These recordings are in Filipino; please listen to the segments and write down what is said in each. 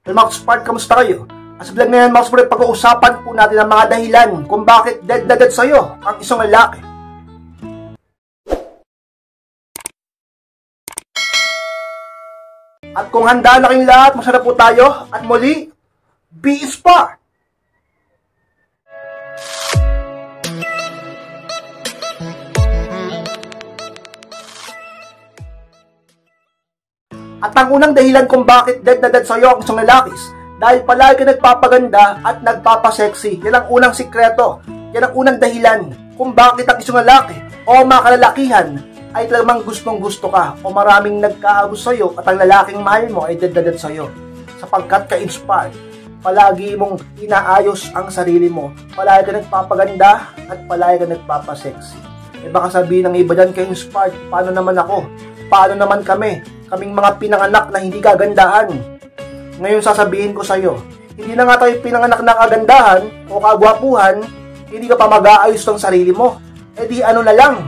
Well, mga Spark, kamusta kayo? As vlog na yan, mga Spark, pag-uusapan po natin ang mga dahilan kung bakit dead na dead sa'yo ang isang lalaki. At kung handa na kayong lahat, masarap po tayo. At muli, be Spark! At ang unang dahilan kung bakit dead na dead sa'yo ang isang lalaki, dahil palagi ka nagpapaganda at nagpapasexy. Yan ang unang sikreto. Yan ang unang dahilan kung bakit ang isang lalaki o mga kalalakihan ay talagang gustong gusto ka o maraming nagkaagos sa'yo at ang lalaking mahal mo ay dead na dead sa'yo. Sapagkat ka-inspired, palagi mong inaayos ang sarili mo. Palagi ka nagpapaganda at palagi ka nagpapasexy. E baka sabihin ng iba dyan, ka-inspired, paano naman ako? Paano naman kami? Kaming mga pinanganak na hindi kagandahan. Ngayon sasabihin ko sa iyo, hindi na nga tayo pinanganak na kagandahan o kagwapuhan, hindi ka pa mag-aayos ng sarili mo. E di ano na lang,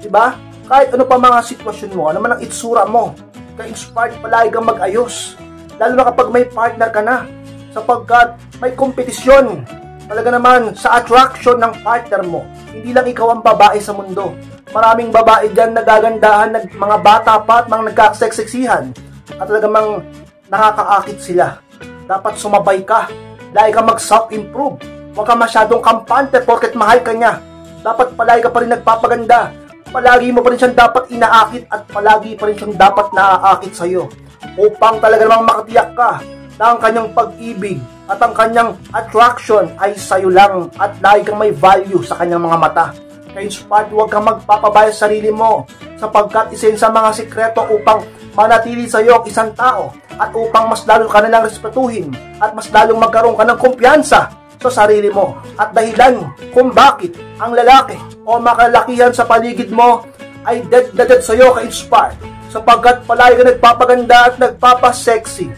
diba? Kahit ano pa mga sitwasyon mo, ano man ang itsura mo, ka-inspired, palagi kang mag-ayos. Lalo na kapag may partner ka na, sapagkat may kompetisyon. Talaga naman sa attraction ng partner mo, hindi lang ikaw ang babae sa mundo. Maraming babae dyan nagagandahan, mga bata pa at mga nagkaseksihan at talagang nakakaakit sila. Dapat sumabay ka. Lagi ka mag-self-improve. Huwag ka masyadong kampante porket mahal ka niya. Dapat palagi ka pa rin nagpapaganda. Palagi mo pa rin siyang dapat inaakit at palagi pa rin siyang dapat naaakit sa'yo. Upang talaga namang makatiyak ka na ang kanyang pag-ibig at ang kanyang attraction ay sa'yo lang at lagi kang may value sa kanyang mga mata. Kaya inspired, huwag kang magpapabaya sa sarili mo sapagkat isa yun sa mga sikreto upang manatili sa iyo ang isang tao at upang mas lalo ka nilang respetuhin at mas lalong magkaroon ka ng kumpiyansa sa sarili mo. At dahilan kung bakit ang lalaki o makalakihan sa paligid mo ay dead na dead sa iyo ka-inspired sapagkat palagi ka nagpapaganda at nagpapasexy.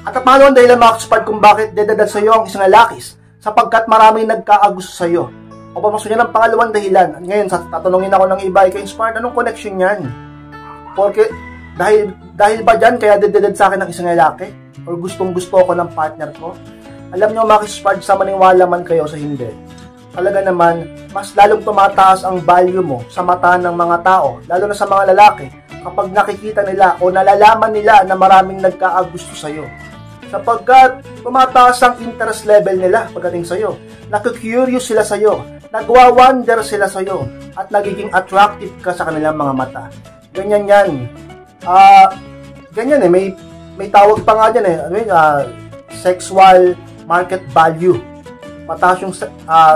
At paano ang dahilan mga ka-inspired kung bakit dead na dead sa iyo ang isang lalaki? Sapagkat maraming nagkaagusto sa iyo. O pamasok niya ng pangalawang dahilan. Ngayon, tatanungin ako ng iba, ka-inspired, anong connection yan? Porque, dahil ba dyan, kaya dead sa akin ng isang lalaki? Or gustong gusto ako ng partner ko? Alam nyo, ka-inspired, sa maniwala man kayo sa hindi. Talaga naman, mas lalong tumataas ang value mo sa mata ng mga tao, lalo na sa mga lalaki, kapag nakikita nila o nalalaman nila na maraming nagkaagusto sa'yo. Sapagkat tumataas ang interest level nila pagdating sa'yo. Naku-curious sila sa'yo. Nagwa-wonder sila sa'yo at nagiging attractive ka sa kanilang mga mata. Ganyan yan. Ganyan may tawag pa nga dyan sexual market value. Mataas yung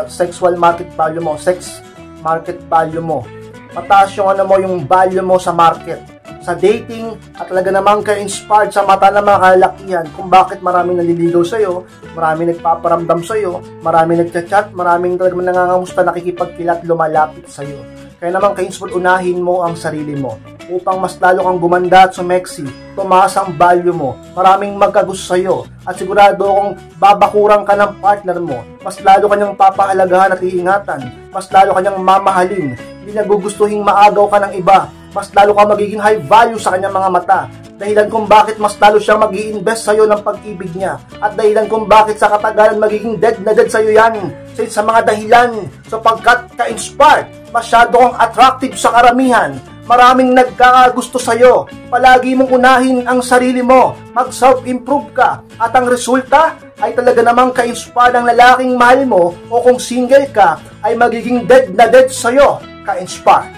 sexual market value mo, sex market value mo. Mataas yung yung value mo sa market, sa dating, at talaga namang ka-inspired sa mata ng mga kalalakihan kung bakit maraming naliligaw sa'yo, maraming nagpaparamdam sa'yo, maraming nagchat-chat, maraming talagang nangangamusta, nakikipagkilat, lumalapit sa'yo. Kaya naman ka-inspired, unahin mo ang sarili mo upang mas lalo kang gumanda at sumeksi, tumaas ang value mo, maraming magkagusto sa'yo, at sigurado kung babakuran ka ng partner mo, mas lalo kanyang papahalagahan at iingatan, mas lalo kanyang mamahalin, hindi niya gugustuhin maagaw ka ng iba, mas lalo ka magiging high value sa kanyang mga mata. Dahilan kung bakit mas lalo siyang mag-i-invest sa'yo ng pag-ibig niya. At dahilan kung bakit sa katagalan magiging dead na dead sa'yo yan. Sa mga dahilan, sapagkat ka-inspired, masyado kang attractive sa karamihan. Maraming nagkakagusto sa'yo. Palagi mong unahin ang sarili mo. Mag-self-improve ka. At ang resulta ay talaga namang ka-inspired ang lalaking mahal mo o kung single ka, ay magiging dead na dead sa'yo. Ka-inspired.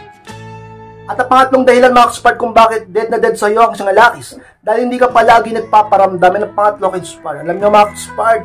At ang pangatlong dahilan mga ka-inspired kung bakit dead na dead sa'yo ang isang lalaki, dahil hindi ka palagi nagpaparamdam. Ang pangatlo ka-inspired. Alam nyo mga ka-inspired,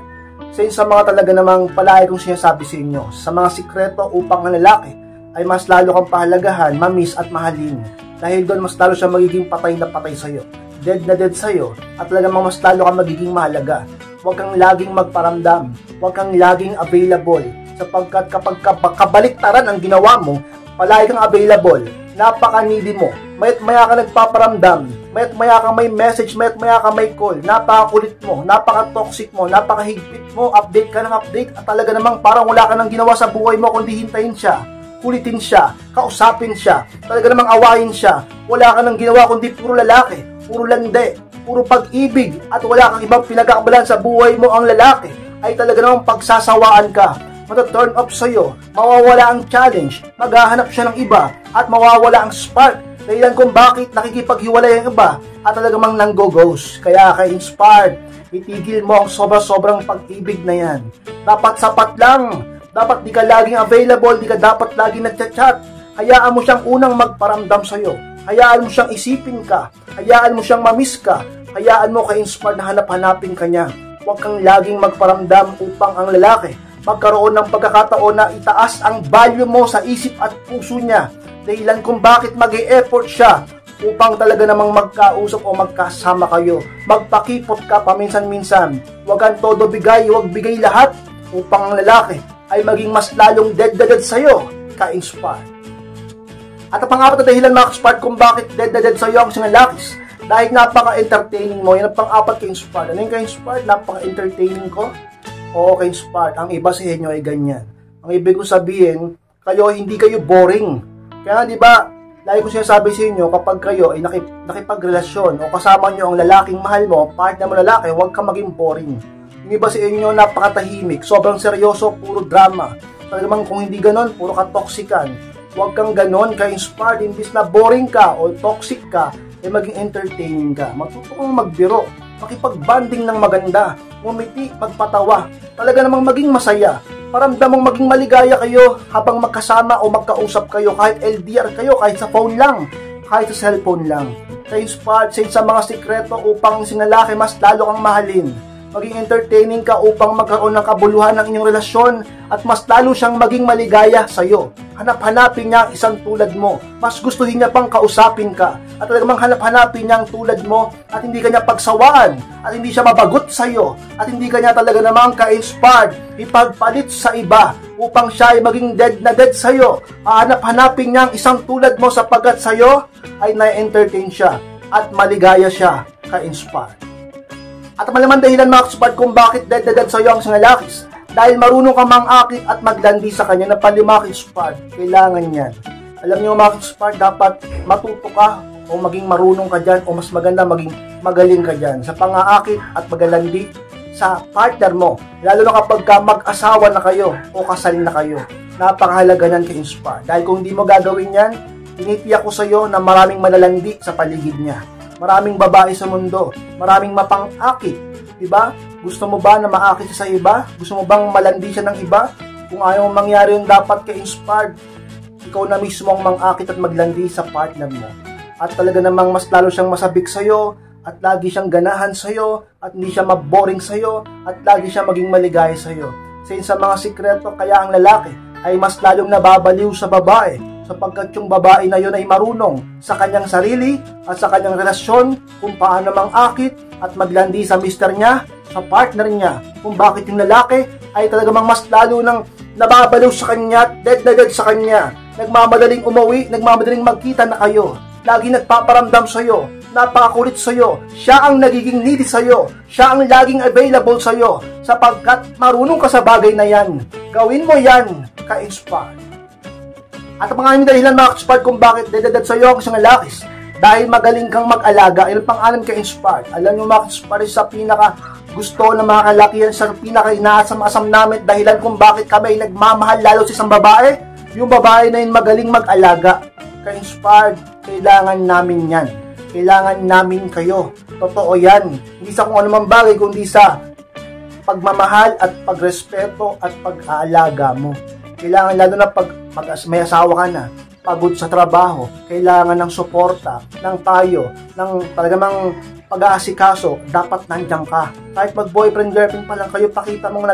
sa mga talaga namang palagi kong sinasabi sa inyo, sa mga sikreto upang ang lalaki ay mas lalo kang pahalagahan, mamiss at mahalin. Dahil doon mas lalo siya magiging patay na patay sa'yo. Dead na dead sa'yo at talagang mas lalo kang magiging mahalaga. Huwag kang laging magparamdam. Huwag kang laging available. Sapagkat kapag kabaliktaran ang ginawa mo, palagi kang available, napaka-needy mo, mayat maya ka nagpaparamdam, mayat maya ka may message, mayat maya ka may call, napaka-kulit mo, napaka-toxic mo, napaka-higpit mo, update ka ng update, at talaga namang parang wala ka nang ginawa sa buhay mo kundi hintayin siya, kulitin siya, kausapin siya, talaga namang awayin siya, wala ka nang ginawa kundi puro lalaki, puro lande, puro pag-ibig at wala kang ibang pinag-aakabalan sa buhay mo ang lalaki, ay talaga namang pagsasawaan ka. Mata-turn off sa'yo, mawawala ang challenge, maghahanap siya ng iba, at mawawala ang spark. Dahilan kung bakit nakikipaghiwalay ang iba at talagang mang nanggo-ghost. Kaya ka-inspired, itigil mo ang sobrang pag-ibig na yan. Dapat sapat lang. Dapat di ka laging available, di ka dapat laging nagchat-chat. Hayaan mo siyang unang magparamdam sa'yo. Hayaan mo siyang isipin ka. Hayaan mo siyang mamiss ka. Hayaan mo ka-inspired na hanap-hanapin ka niya. Huwag kang laging magparamdam upang ang lalaki magkaroon ng pagkakataon na itaas ang value mo sa isip at puso niya. Dahilan kung bakit mag-e-effort siya upang talaga namang magkausap o magkasama kayo. Magpakipot ka paminsan-minsan. Huwag kang todo bigay, huwag bigay lahat upang ang lalaki ay maging mas lalong dead sa'yo, ka-inspired. At ang pang-apat na dahilan mga ka-inspired kung bakit dead sa'yo ang isang lalakis, dahil napaka-entertaining mo. Yan ang pang-apat ka-inspired. Ano yung ka-inspired? Napaka-entertaining ko? Oo, ka-inspired. Ang iba sa inyo ay ganyan. Ang ibig ko sabihin, kayo hindi kayo boring. Kaya di ba, lagi ko sinasabi sa inyo, kapag kayo ay nakipagrelasyon o kasama nyo ang lalaking mahal mo, partner mo lalaki, huwag ka maging boring. Yung iba sa inyo napakatahimik, sobrang seryoso, puro drama. Talagang kung hindi ganon, puro ka-toxican. Huwag kang ganon, ka-inspired, imbis na boring ka o toxic ka, ay maging entertaining ka. Matuto kang magbiro, makipag-banding ng maganda, umiti, magpatawa, talaga namang maging masaya. Paramdam mong maging maligaya kayo habang magkasama o magkausap kayo, kahit LDR kayo, kahit sa phone lang, kahit sa cellphone lang. Ka-inspired sa mga sikreto upang sinalaki mas lalo kang mahalin. Maging entertaining ka upang magkaroon ng kabuluhan ng inyong relasyon at mas lalo siyang maging maligaya sa'yo. Hanap-hanapin niya ang isang tulad mo. Mas gustuhin niya pang kausapin ka. At talagang hanap-hanapin niya ang tulad mo at hindi ka niya pagsawaan at hindi siya mabagot sa'yo at hindi ka niya talaga namang ka-inspired ipagpalit sa iba upang siya ay maging dead sa'yo. Hanap-hanapin niya ang isang tulad mo sapagkat sa'yo ay na-entertain siya at maligaya siya, ka-inspired. At malamang dahilan mga ka-inspired kung bakit dead sa'yo ang isang lalakis. Dahil marunong ka mang-akit at maglandi sa kanya na palima ka-inspired. Kailangan yan. Alam niyo mga ka-inspired, dapat matuto ka o maging marunong ka dyan o mas maganda maging magaling ka dyan sa pang-aakit at maglandi sa partner mo. Lalo na kapag ka mag-asawa na kayo o kasal na kayo. Napakahalaga yan ka-inspired. Dahil kung hindi mo gagawin yan, tinitiyak ko sa iyo na maraming malalandi sa paligid niya. Maraming babae sa mundo, maraming mapang-akit, diba? Gusto mo ba na maakit siya sa iba? Gusto mo bang malandi siya ng iba? Kung ayaw mong mangyari yung dapat ka-inspired, ikaw na mismo ang mang-akit at maglandi sa partner mo. At talaga namang mas lalo siyang masabik sa'yo, at lagi siyang ganahan sa'yo, at hindi siya maboring sa'yo, at lagi siya maging maligaya sa'yo. Sa mga sikreto, kaya ang lalaki ay mas lalong nababaliw sa babae, sapagkat yung babae na yun ay marunong sa kanyang sarili at sa kanyang relasyon kung paano mang-akit at maglandi sa mister niya, sa partner niya, kung bakit yung lalaki ay talagang mas lalo nang nababaliw sa kanya, dead sa kanya, nagmamadaling umuwi, nagmamadaling magkita na kayo, lagi nagpaparamdam sa'yo, napakakulit sa'yo, siya ang nagiging needy sa'yo, siya ang laging available sa'yo, sapagkat marunong ka sa bagay na yan. Gawin mo yan, ka-inspired. At ang mga dahilan mga ka-inspired kung bakit dead sa'yo ang isang lalakis, dahil magaling kang mag-alaga. Ilang pang-alam ka-inspired. Alam nyo mga ka-inspired, sa pinaka gusto ng mga kalakihan, sa pinaka inaasam-asam namin dahilan kung bakit kami ay nagmamahal lalo sa isang babae, yung babae na yun magaling mag-alaga. Ka-inspired, kailangan namin yan. Kailangan namin kayo. Totoo yan. Hindi sa kung anumang bagay, kundi sa pagmamahal at pagrespeto at pag-aalaga mo. Kailangan lalo na pag may asawa ka na, pagod sa trabaho, kailangan ng suporta, ng payo, ng talagang pag-aasikaso, dapat nandiyan ka. Kahit mag-boyfriend, girlfriend pa lang kayo, pakita mong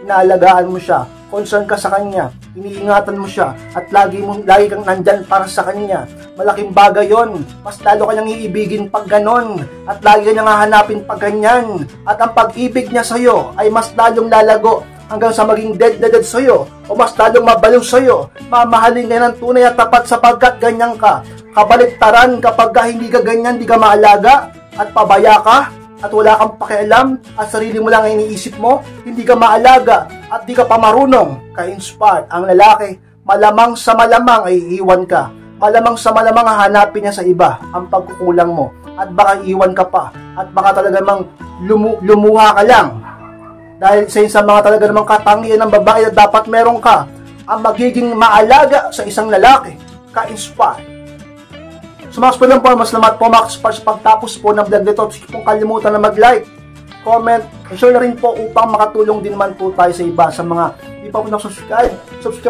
inaalagaan mo siya, concern ka sa kanya, iniingatan mo siya, at lagi kang nandyan para sa kanya. Malaking bagay yon. Mas lalo kanyang iibigin pag ganon, at lagi kanyang hahanapin pag ganyan, at ang pag-ibig niya sa'yo ay mas lalong lalago hanggang sa maging dead sa'yo o mas lalong mabaliw sa'yo. Mamahalin ka ng tunay at tapat sapagkat ganyan ka. Kabaliktaran kapag hindi ka ganyan, di ka maalaga at pabaya ka at wala kang pakialam at sarili mo lang ang iniisip mo, hindi ka maalaga at di ka pa marunong ka-inspired. Ang lalaki, malamang sa malamang ay iiwan ka. Malamang sa malamang hahanapin niya sa iba ang pagkukulang mo. at baka iwan ka pa at baka talaga mang lumuha ka lang dahil sa mga talaga namang katangian ng babae na dapat meron ka ang magiging maalaga sa isang lalaki, ka-inspire. So mga kaspards po, mas salamat po mga kaspards pagtapos po ng vlog nito. Huwag pong kalimutan na mag-like, comment, and share na rin po upang makatulong din naman po tayo sa iba. Sa mga hindi pa po subscribe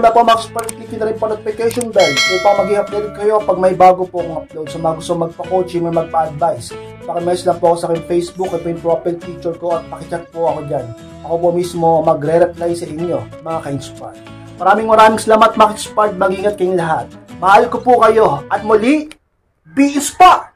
na po mga kaspards, click na rin po notification bell upang mag-i-update kayo pag may bago po akong upload. Sa mga gusto magpa-coaching or magpa-advise, pakimess lang po ako sa aking Facebook at yung profile picture ko at pakichat po ako dyan. Ako po mismo magre-reply sa inyo, mga ka-inspire. Maraming salamat mga ka-inspire. Mag-ingat kayong lahat. Mahal ko po kayo at muli, be inspired!